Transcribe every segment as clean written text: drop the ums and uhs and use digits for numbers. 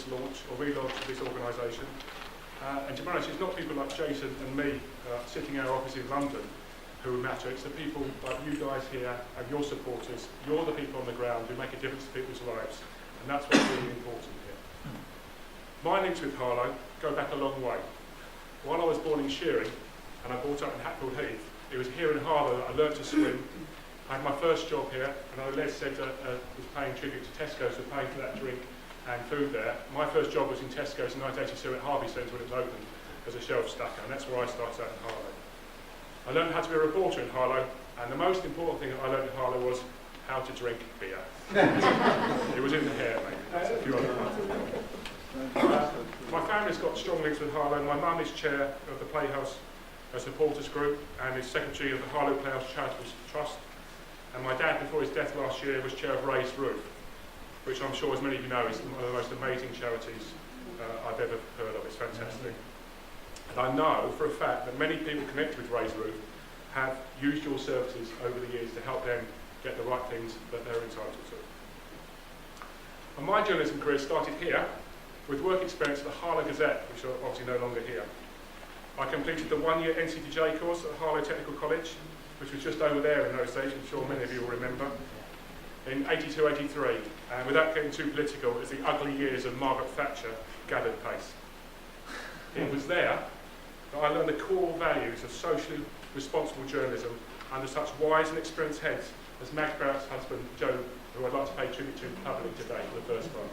this launch, or relaunch of this organisation. And to be honest, it's not people like Jason and me sitting in our office in London who matter. It's the people like you guys here and your supporters. You're the people on the ground who make a difference to people's lives. And that's what's really important here. My links with Harlow go back a long way. While I was born in Shearing, and I brought up in Hatfield Heath, it was here in Harlow that I learnt to swim. I had my first job here, and as Les said, was paying tribute to Tesco's for paying for that drink and food there. My first job was in Tesco's in 1982 at Harvey Centre when it was opened as a shelf stacker, and that's where I started out in Harlow. I learned how to be a reporter in Harlow, and the most important thing that I learned in Harlow was how to drink beer. It was in the hair, maybe. That's a few other ones. My family's got strong links with Harlow. My mum is chair of the Playhouse Supporters Group and is secretary of the Harlow Playhouse Charitable Trust. And my dad, before his death last year, was chair of Raised Roof, which I'm sure, as many of you know, is one of the most amazing charities I've ever heard of. It's fantastic. And I know for a fact that many people connected with Raised Roof have used your services over the years to help them get the right things that they're entitled to. And my journalism career started here with work experience at the Harlow Gazette, which are obviously no longer here. I completed the one-year NCTJ course at Harlow Technical College, which was just over there in those days, I'm sure many of you will remember, in 82-83, and without getting too political, as the ugly years of Margaret Thatcher gathered pace. It was there that I learned the core values of socially responsible journalism under such wise and experienced heads as Mag Barrett's husband, Joe, who I'd like to pay tribute to publicly today for the first time.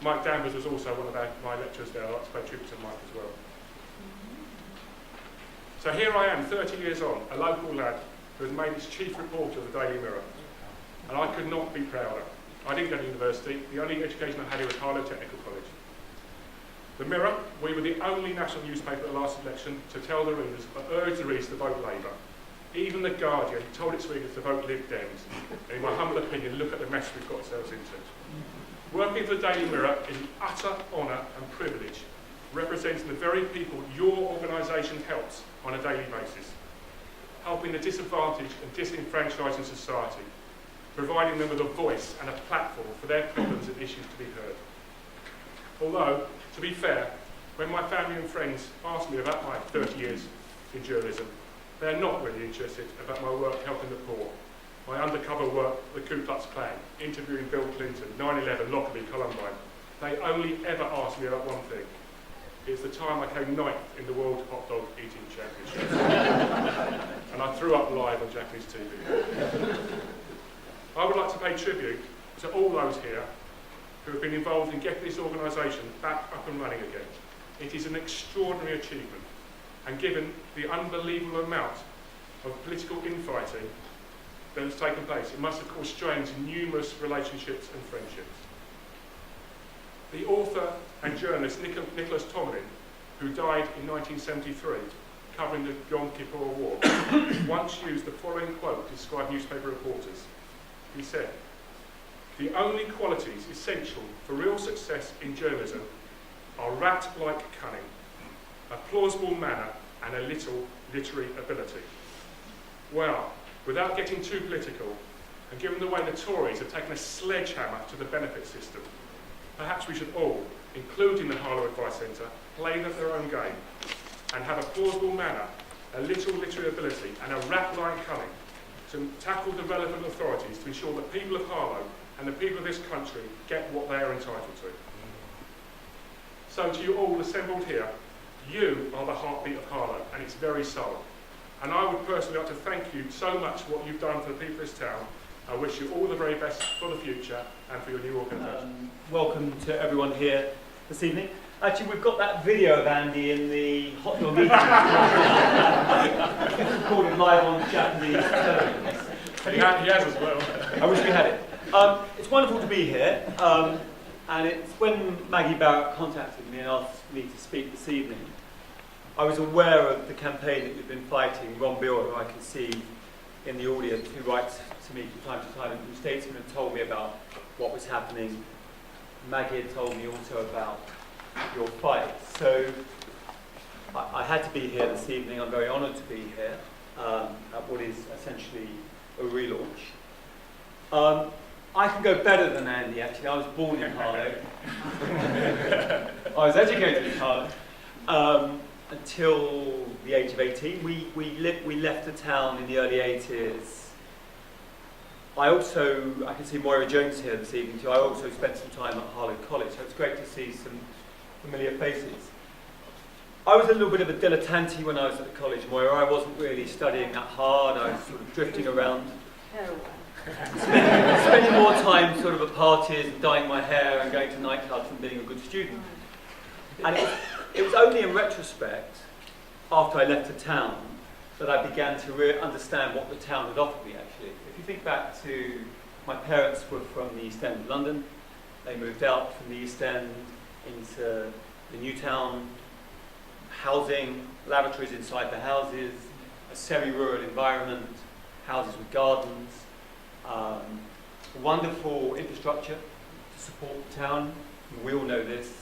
Mike Danvers was also one of my lecturers there. I'd like to pay tribute to Mike as well. So here I am, 30 years on, a local lad who has made its chief reporter of the Daily Mirror. And I could not be prouder. I didn't go to university. The only education I had here was Harlow Technical College. The Mirror, we were the only national newspaper at the last election to tell the readers, or urge the readers to vote Labour. Even The Guardian told its readers to vote Lib Dems. And in my humble opinion, look at the mess we've got ourselves into. Working for the Daily Mirror is an utter honour and privilege, representing the very people your organisation helps on a daily basis, helping the disadvantaged and disenfranchised in society, providing them with a voice and a platform for their problems and issues to be heard. Although, to be fair, when my family and friends ask me about my 30 years in journalism, they're not really interested about my work helping the poor, my undercover work with the Ku Klux Klan, interviewing Bill Clinton, 9/11, Lockerbie, Columbine. They only ever ask me about one thing. It's the time I came ninth in the World Hot Dog Eating Championship. And I threw up live on Japanese TV. I would like to pay tribute to all those here who have been involved in getting this organisation back up and running again. It is an extraordinary achievement, and given the unbelievable amount of political infighting that has taken place, it must have caused strain to numerous relationships and friendships. The author and journalist Nicholas Tomlin, who died in 1973, covering the Yom Kippur War, once used the following quote to describe newspaper reporters. He said, "The only qualities essential for real success in journalism are rat-like cunning, a plausible manner, and a little literary ability." Well, without getting too political, and given the way the Tories have taken a sledgehammer to the benefit system, perhaps we should all, including the Harlow Advice Centre, play their own game and have a plausible manner, a little literary ability, and a rat-like cunning to tackle the relevant authorities to ensure that people of Harlow and the people of this country get what they are entitled to. So to you all assembled here, you are the heartbeat of Harlow and its very soul. And I would personally like to thank you so much for what you've done for the people of this town. I wish you all the very best for the future and for your new organisation. Welcome to everyone here this evening. Actually, we've got that video of Andy in the hot dog eating. It's recorded live on Japanese television. He has as well. I wish we had it. It's wonderful to be here, and it's when Maggie Barrett contacted me and asked me to speak this evening, I was aware of the campaign that we've been fighting. Ron Beale, who I can see in the audience, who writes to me from time to time and from Statesman, had told me about what was happening. Maggie had told me also about your fight. So I had to be here this evening. I'm very honoured to be here at what is essentially a relaunch. I can go better than Andy, actually. I was born in Harlow. I was educated in Harlow. Until the age of 18. We left the town in the early 80s. I can see Moira Jones here this evening too. I also spent some time at Harlow College, so it's great to see some familiar faces. I was a little bit of a dilettante when I was at the college, Moira. I wasn't really studying that hard. I was sort of drifting around. Spending more time sort of at parties and dyeing my hair and going to nightclubs and being a good student. And it was only in retrospect, after I left the town, that I began to understand what the town had offered me, actually. If you think back to, my parents were from the East End of London. They moved out from the East End into the new town, housing, lavatories inside the houses, a semi-rural environment, houses with gardens, wonderful infrastructure to support the town. We all know this,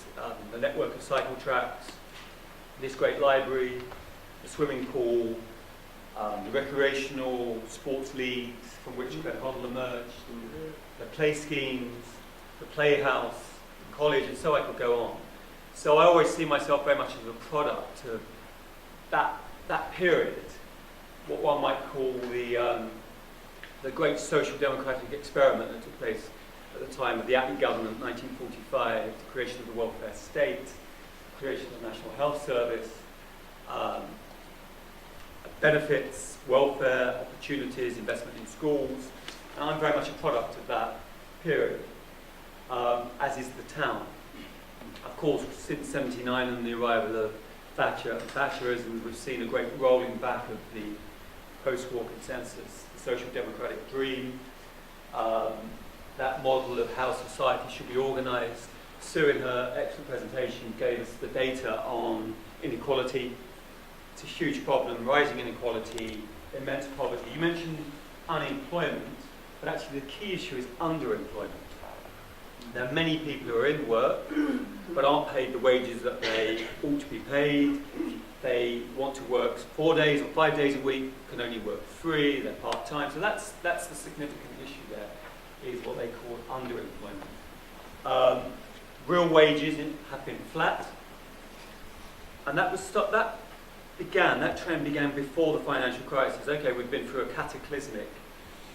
the network of cycle tracks, this great library, the swimming pool, the recreational sports leagues from which Claire Hoddle emerged, the play schemes, the playhouse, the college, and so I could go on. So I always see myself very much as a product of that period, what one might call the great social democratic experiment that took place at the time of the Attlee government, 1945, the creation of the welfare state, creation of the National Health Service, benefits, welfare, opportunities, investment in schools. And I'm very much a product of that period, as is the town. Of course, since '79 and the arrival of Thatcherism, we've seen a great rolling back of the post-war consensus, the social democratic dream, that model of how society should be organised. Sue, in her excellent presentation, gave us the data on inequality. It's a huge problem, rising inequality, immense poverty. You mentioned unemployment, but actually the key issue is underemployment. There are many people who are in work, but aren't paid the wages that they ought to be paid. They want to work 4 days or 5 days a week, can only work 3, they're part-time. So that's the significant issue there, is what they call underemployment. Real wages have been flat, and that trend began before the financial crisis. Okay, we've been through a cataclysmic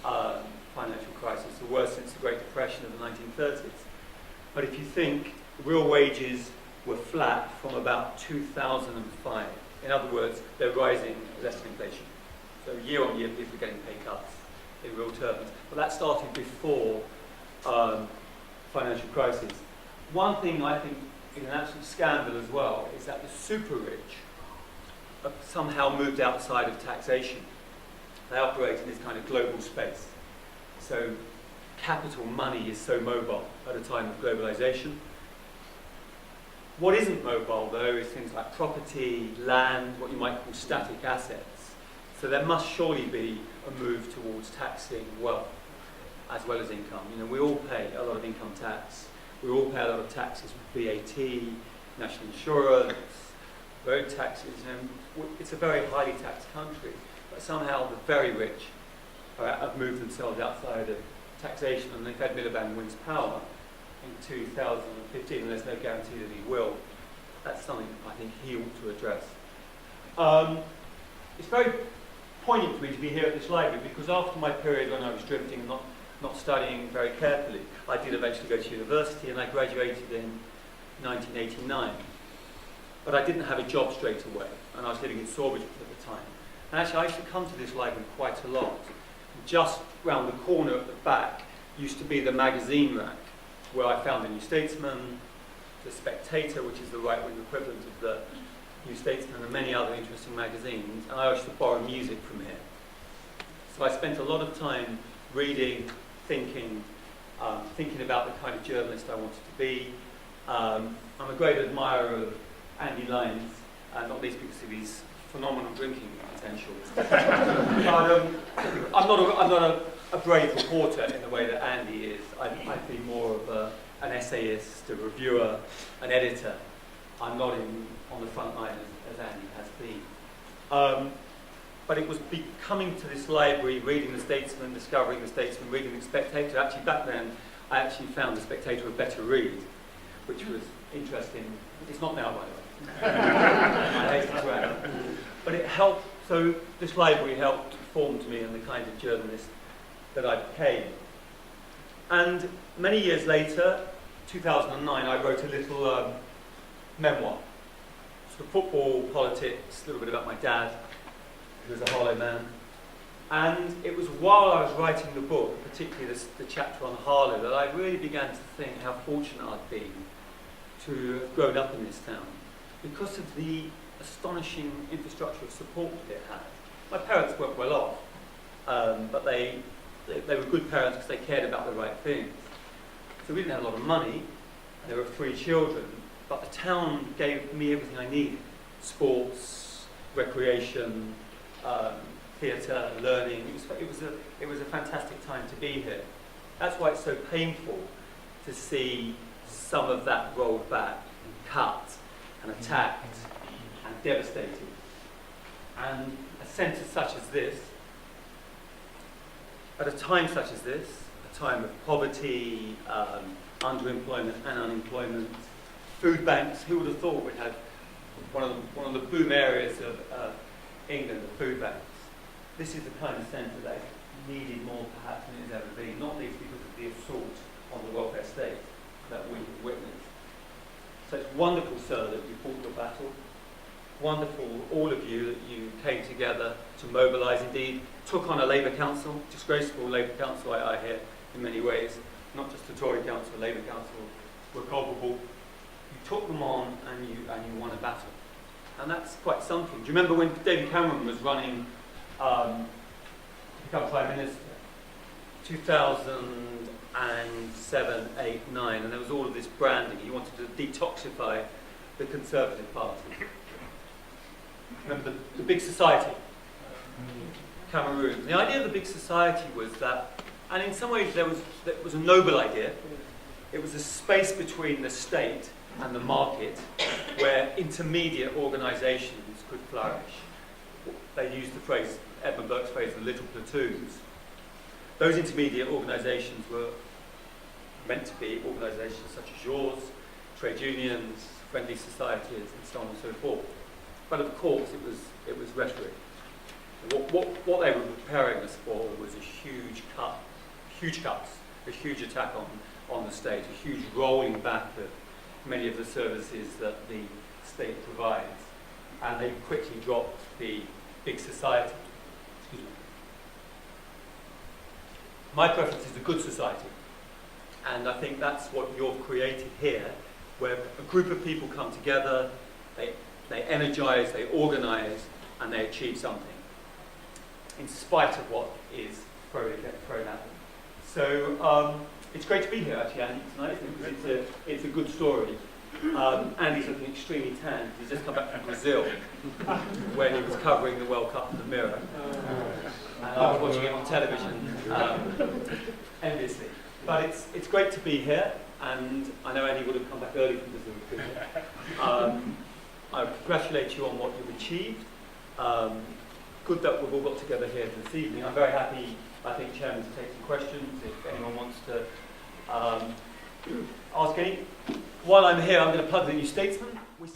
financial crisis, the worst since the Great Depression of the 1930s. But if you think, real wages were flat from about 2005. In other words, they're rising less than inflation. So year on year, people are getting pay cuts in real terms. But that started before financial crisis. One thing I think is an absolute scandal as well is that the super rich have somehow moved outside of taxation. They operate in this kind of global space. So capital money is so mobile at a time of globalization. What isn't mobile, though, is things like property, land, what you might call static assets. So there must surely be a move towards taxing wealth as well as income. You know, we all pay a lot of income tax. We all pay a lot of taxes with VAT, national insurance, road taxes. And it's a very highly taxed country. But somehow the very rich have moved themselves outside of taxation, and if Ed Miliband wins power in 2015, and there's no guarantee that he will, that's something I think he ought to address. It's very poignant for me to be here at this library, because after my period when I was drifting, not studying very carefully, I did eventually go to university, and I graduated in 1989. But I didn't have a job straight away, and I was living in Sawbridge at the time. And actually, I used to come to this library quite a lot. Just round the corner at the back used to be the magazine rack, where I found the New Statesman, the Spectator, which is the right-wing equivalent of the New Statesman, and many other interesting magazines, and I used to borrow music from here. So I spent a lot of time reading, thinking about the kind of journalist I wanted to be. I'm a great admirer of Andy Lyons, not least because of his phenomenal drinking potential. But I'm not a brave reporter in the way that Andy is. I'd be more of an essayist, a reviewer, an editor. I'm not on the front line as Andy has been. but it was coming to this library, reading the Statesman, discovering the Statesman, reading the Spectator. Actually, back then, I actually found the Spectator a better read, which was interesting. It's not now, by the way. I hate to swear. But it helped, so this library helped form me in the kind of journalist that I became. And many years later, 2009, I wrote a little memoir. So football, politics, a little bit about my dad, who was a Harlow man. And it was while I was writing the book, particularly the chapter on Harlow, that I really began to think how fortunate I'd been to have grown up in this town because of the astonishing infrastructure of support that it had. My parents weren't well off, but they were good parents because they cared about the right things. So we didn't have a lot of money, and there were 3 children, but the town gave me everything I needed. Sports, recreation, theatre, learning. It was a fantastic time to be here. That's why it's so painful to see some of that rolled back and cut and attacked and devastated. And a centre such as this, at a time such as this, a time of poverty, underemployment and unemployment, food banks, who would have thought we'd have one of the boom areas of England, the food banks. This is the kind of centre that needed more perhaps than it's ever been, not least because of the assault on the welfare state that we have witnessed. So it's wonderful, sir, that you fought your battle. Wonderful, all of you, that you came together to mobilise, indeed, took on a Labour Council, disgraceful Labour Council, I hear, in many ways. Not just the Tory Council, Labour Council were culpable. You took them on and you won a battle. And that's quite something. Do you remember when David Cameron was running to become Prime Minister? 2007, 8, 9, and there was all of this branding. He wanted to detoxify the Conservative Party. Remember the big society? Cameroon. The idea of the big society was that, and in some ways it was a noble idea. It was a space between the state and the market where intermediate organisations could flourish. They used the phrase, Edmund Burke's phrase, the little platoons. Those intermediate organisations were meant to be organisations such as yours, trade unions, friendly societies, and so on and so forth. But of course, it was rhetoric. What they were preparing us for was a huge cuts, a huge attack on the state, a huge rolling back of many of the services that the state provides. And they quickly dropped the big society. Excuse me. My preference is the good society. And I think that's what you've created here, where a group of people come together, they energise, they organise, and they achieve something, in spite of what is thrown at them. So it's great to be here, actually, Andy, tonight, because it's a good story. Andy's looking extremely tanned. He's just come back from Brazil, where he was covering the World Cup in the Mirror. And I was watching it on television, enviously. But it's great to be here, and I know Andy would have come back early from Brazil. I congratulate you on what you've achieved. Good that we've all got together here this evening. I'm very happy, I think, Chairman, to take some questions if anyone wants to ask any. While I'm here, I'm going to plug the New Statesman. We